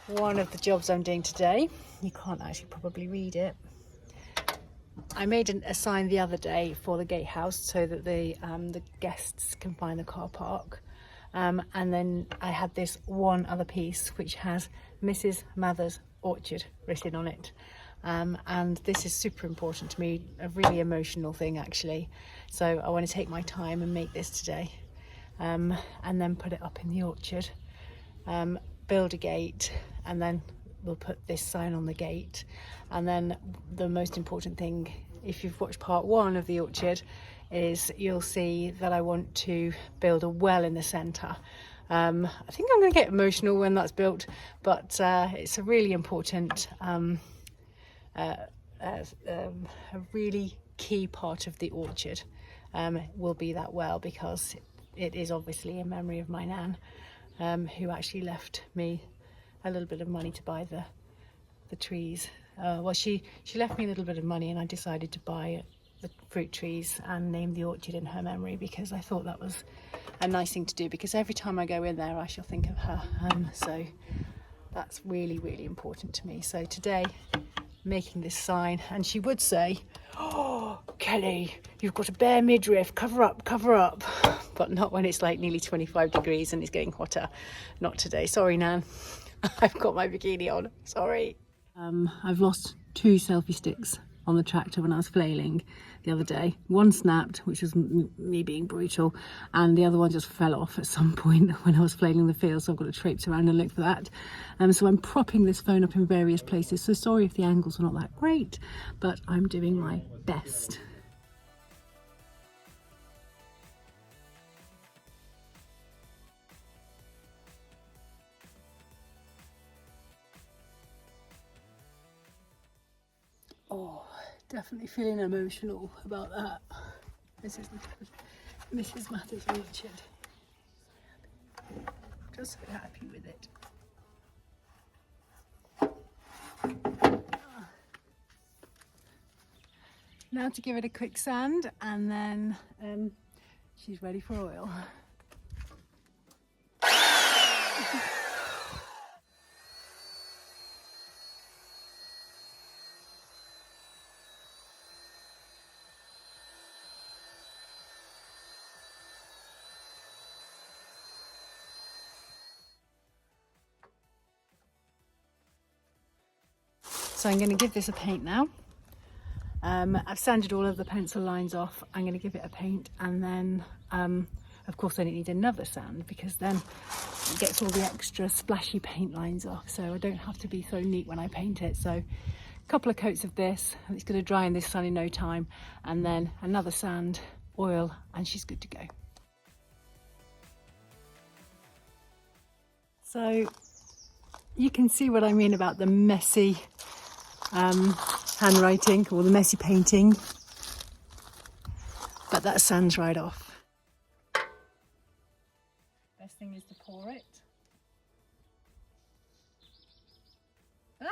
one of the jobs I'm doing today. You can't actually probably read it. I made a sign the other day for the gatehouse so that the guests can find the car park. And then I had this one other piece which has Mrs. Mather's Orchard written on it. And this is super important to me, a really emotional thing actually. So I want to take my time and make this today. And then put it up in the orchard. Build a gate, and then we'll put this sign on the gate. And then the most important thing, if you've watched part one of the orchard, is you'll see that I want to build a well in the centre. I think I'm going to get emotional when that's built, but it's a really important, a really key part of the orchard will be that well, because it is obviously a memory of my nan, who actually left me a little bit of money to buy the trees. Well, she left me a little bit of money, and I decided to buy the fruit trees and name the orchard in her memory, because I thought that was a nice thing to do, because every time I go in there I shall think of her. So that's really, really important to me. So today, making this sign, and she would say, "Oh, Kelly, you've got a bare midriff, cover up, cover up." But not when it's like nearly 25 degrees and it's getting hotter. Not today. Sorry, Nan. I've got my bikini on. Sorry. I've lost 2 selfie sticks on the tractor when I was flailing the other day. One snapped, which was me being brutal, and the other one just fell off at some point when I was flailing the field, so I've got to traipse around and look for that. So I'm propping this phone up in various places, so sorry if the angles are not that great, but I'm doing my best. Oh, definitely feeling emotional about that. Mrs. Mather's Orchard. Just so happy with it. Now to give it a quick sand, and then she's ready for oil. So I'm going to give this a paint now. I've sanded all of the pencil lines off. I'm going to give it a paint, and then of course then it needs another sand, because then it gets all the extra splashy paint lines off, so I don't have to be so neat when I paint it. So a couple of coats of this, and it's going to dry in this sun in no time, and then another sand, oil, and she's good to go. So you can see what I mean about the messy handwriting, or the messy painting, but that sand's right off. Best thing is to pour it. Ah,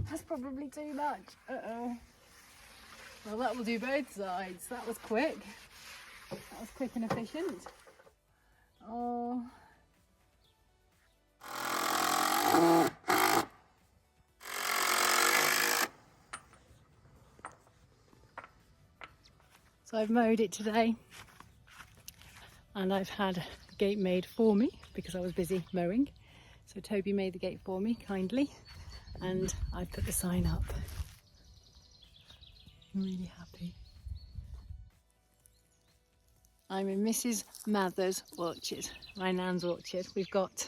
that's probably too much. Uh-oh. Well, that will do both sides. That was quick. That was quick and efficient. Oh. So I've mowed it today, and I've had the gate made for me because I was busy mowing. So Toby made the gate for me kindly, and I put the sign up. I'm really happy. I'm in Mrs. Mather's orchard, my nan's orchard. We've got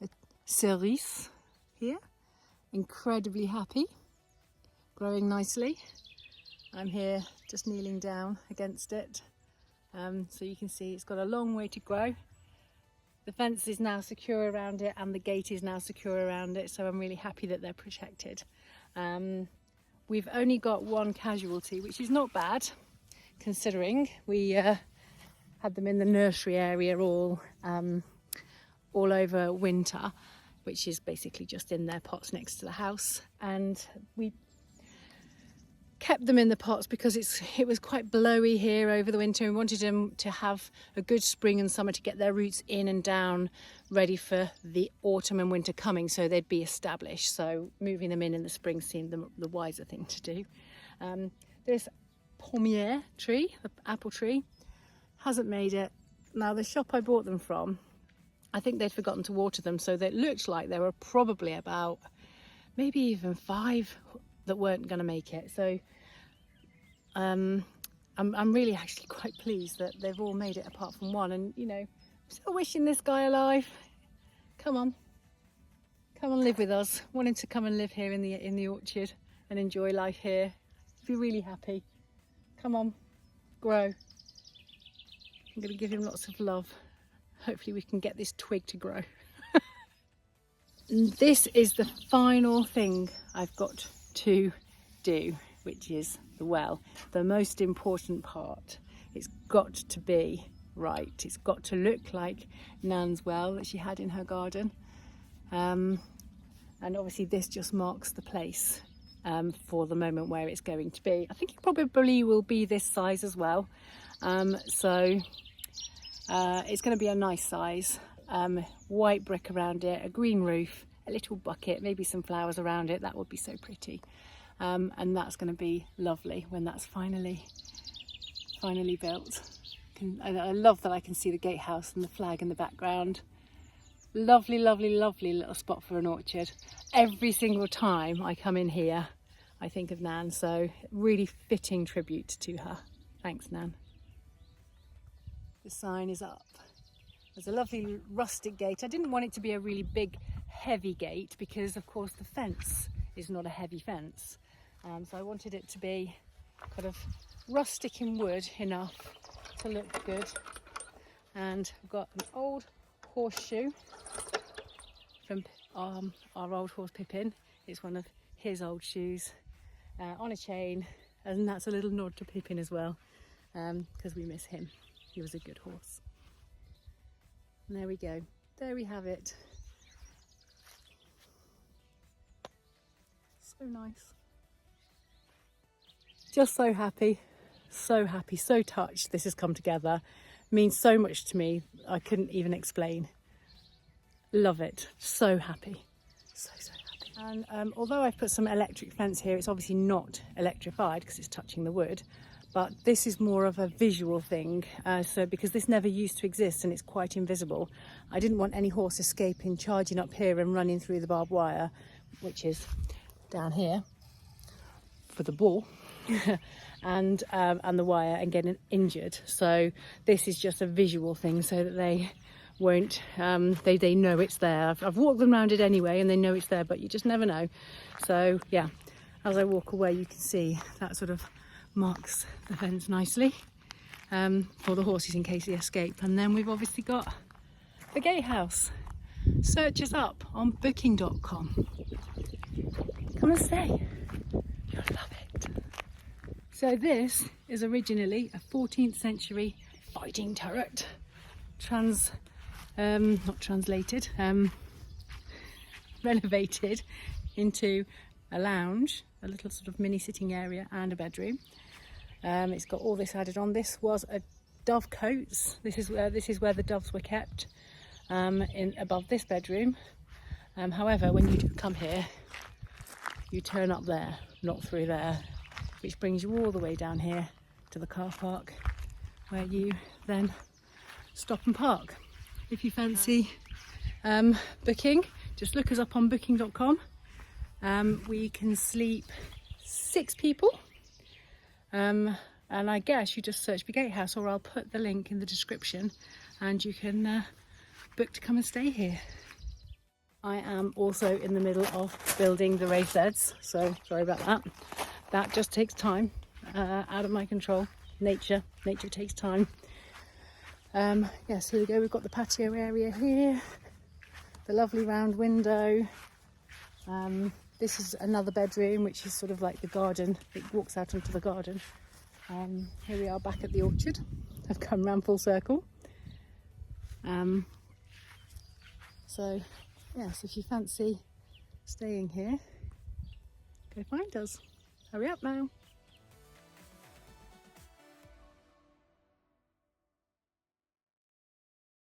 a cerise here, incredibly happy, growing nicely. I'm here just kneeling down against it, so you can see it's got a long way to grow. The fence is now secure around it, and the gate is now secure around it, so I'm really happy that they're protected. We've only got one casualty, which is not bad considering we had them in the nursery area all over winter, which is basically just in their pots next to the house, and kept them in the pots because it was quite blowy here over the winter. We wanted them to have a good spring and summer to get their roots in and down, ready for the autumn and winter coming, so they'd be established. So moving them in the spring seemed the wiser thing to do. This pommier tree, the apple tree, hasn't made it. Now the shop I bought them from, I think they'd forgotten to water them, so they looked like there were probably about maybe even 5 that weren't going to make it. So I'm really actually quite pleased that they've all made it apart from one. And you know, I'm still wishing this guy alive. Come on live with us. Want him to come and live here in the orchard and enjoy life here. Be really happy. Come on, grow. I'm going to give him lots of love. Hopefully we can get this twig to grow. This is the final thing I've got to do, which is the well. The most important part. It's got to be right. It's got to look like Nan's well that she had in her garden. And obviously this just marks the place for the moment where it's going to be. I think it probably will be this size as well. So it's going to be a nice size. White brick around it, a green roof, a little bucket, maybe some flowers around it. That would be so pretty. And that's going to be lovely when that's finally built. I love that I can see the gatehouse and the flag in the background. Lovely, lovely, lovely little spot for an orchard. Every single time I come in here, I think of Nan, so really fitting tribute to her. Thanks, Nan. The sign is up. There's a lovely rustic gate. I didn't want it to be a really big, heavy gate because, of course, the fence is not a heavy fence. So I wanted it to be kind of rustic in wood enough to look good. And I've got an old horseshoe from our old horse Pippin. It's one of his old shoes on a chain, and that's a little nod to Pippin as well, because we miss him. He was a good horse. And there we go. There we have it. So nice. Just so happy, so touched this has come together. Means so much to me, I couldn't even explain. Love it, so happy, so happy. And although I've put some electric fence here, it's obviously not electrified because it's touching the wood, but this is more of a visual thing. So because this never used to exist and it's quite invisible, I didn't want any horse escaping, charging up here and running through the barbed wire, which is down here for the bull. and the wire, and getting injured. So this is just a visual thing so that they won't they know it's there. I've walked them around it anyway and they know it's there, but you just never know. So yeah, as I walk away you can see that sort of marks the fence nicely for the horses in case they escape. And then we've obviously got the gatehouse. Search us up on booking.com. Come and stay, you'll love it. So this is originally a 14th century fighting turret, renovated into a lounge, a little sort of mini sitting area and a bedroom. It's got all this added on. This was a dove cotes. This is where the doves were kept, in above this bedroom. However, when you do come here, you turn up there, not through there, which brings you all the way down here to the car park, where you then stop and park. If you fancy booking, just look us up on booking.com. We can sleep 6 people, and I guess you just search for Gatehouse, or I'll put the link in the description and you can book to come and stay here. I am also in the middle of building the raised beds, so sorry about that. That just takes time, out of my control. Nature takes time. Yes, here we go. We've got the patio area here, the lovely round window. This is another bedroom, which is sort of like the garden. It walks out onto the garden. Here we are back at the orchard. I've come round full circle. So yes, if you fancy staying here, go find us. Hurry up now.